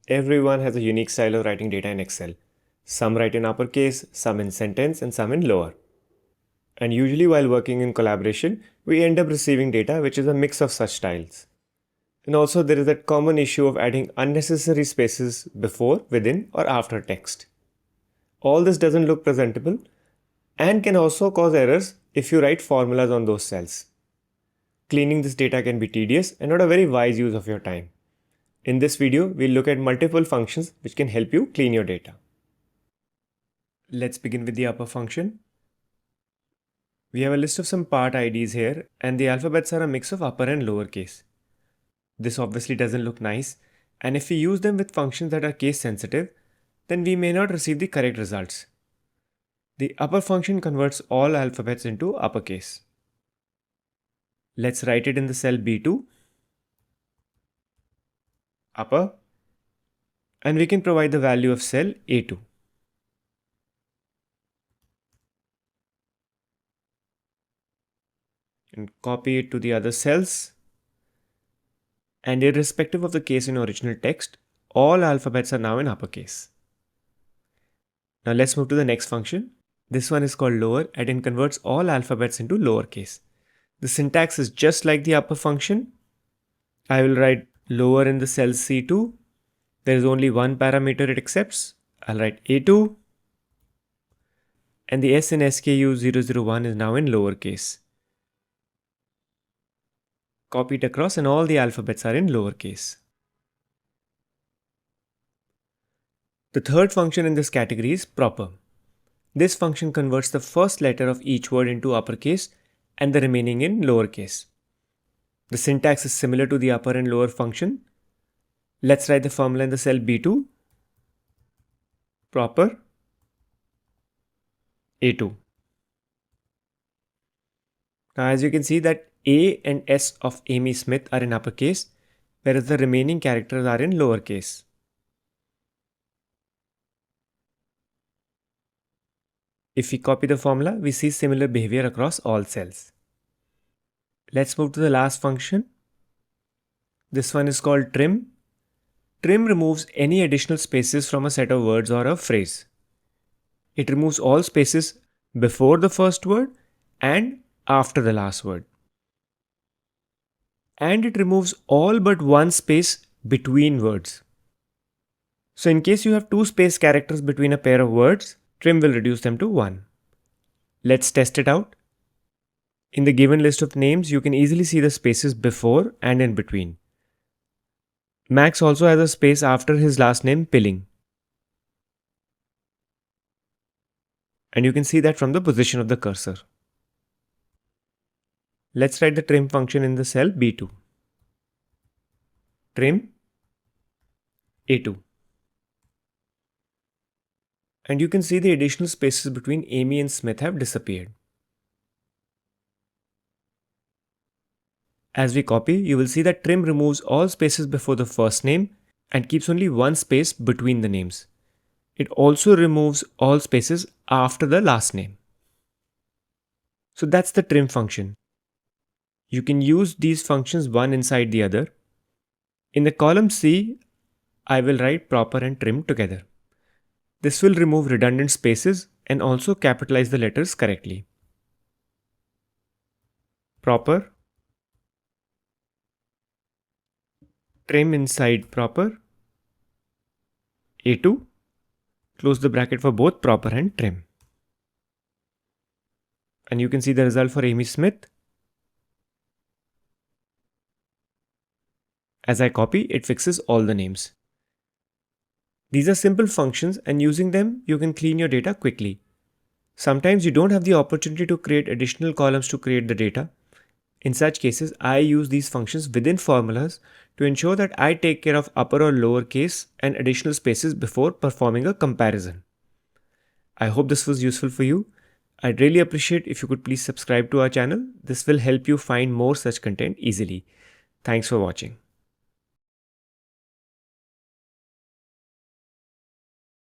Everyone has a unique style of writing data in Excel. Some write in uppercase, some in sentence, and some in lower. And usually while working in collaboration, we end up receiving data which is a mix of such styles. And also there is that common issue of adding unnecessary spaces before, within, or after text. All this doesn't look presentable and can also cause errors if you write formulas on those cells. Cleaning this data can be tedious and not a very wise use of your time. In this video, we'll look at multiple functions which can help you clean your data. Let's begin with the upper function. We have a list of some part IDs here, and the alphabets are a mix of upper and lower case. This obviously doesn't look nice, and if we use them with functions that are case sensitive, then we may not receive the correct results. The upper function converts all alphabets into uppercase. Let's write it in the cell B2, upper, and we can provide the value of cell A2. And copy it to the other cells. And irrespective of the case in original text, all alphabets are now in uppercase. Now let's move to the next function. This one is called lower and it converts all alphabets into lowercase. The syntax is just like the upper function. I will write lower in the cell C2. There is only one parameter it accepts. I'll write A2. And the S in SKU 001 is now in lowercase. Copy it across and all the alphabets are in lowercase. The third function in this category is proper. This function converts the first letter of each word into uppercase and the remaining in lowercase. The syntax is similar to the upper and lower function. Let's write the formula in the cell B2. Proper A2. Now as you can see that A and S of Amy Smith are in uppercase, whereas the remaining characters are in lowercase. If we copy the formula, we see similar behavior across all cells. Let's move to the last function. This one is called trim. Trim removes any additional spaces from a set of words or a phrase. It removes all spaces before the first word and after the last word. And it removes all but one space between words. So in case you have two space characters between a pair of words, trim will reduce them to 1. Let's test it out. In the given list of names, you can easily see the spaces before and in between. Max also has a space after his last name, Pilling. And you can see that from the position of the cursor. Let's write the trim function in the cell B2. Trim A2. And you can see the additional spaces between Amy and Smith have disappeared. As we copy, you will see that trim removes all spaces before the first name and keeps only one space between the names. It also removes all spaces after the last name. So that's the trim function. You can use these functions one inside the other. In the column C, I will write proper and trim together. This will remove redundant spaces and also capitalize the letters correctly. Proper, trim inside proper, A2, close the bracket for both proper and trim. And you can see the result for Amy Smith. As I copy, it fixes all the names. These are simple functions and using them, you can clean your data quickly. Sometimes you don't have the opportunity to create additional columns to create the data. In such cases, I use these functions within formulas to ensure that I take care of upper or lower case and additional spaces before performing a comparison. I hope this was useful for you. I'd really appreciate if you could please subscribe to our channel. This will help you find more such content easily. Thanks for watching.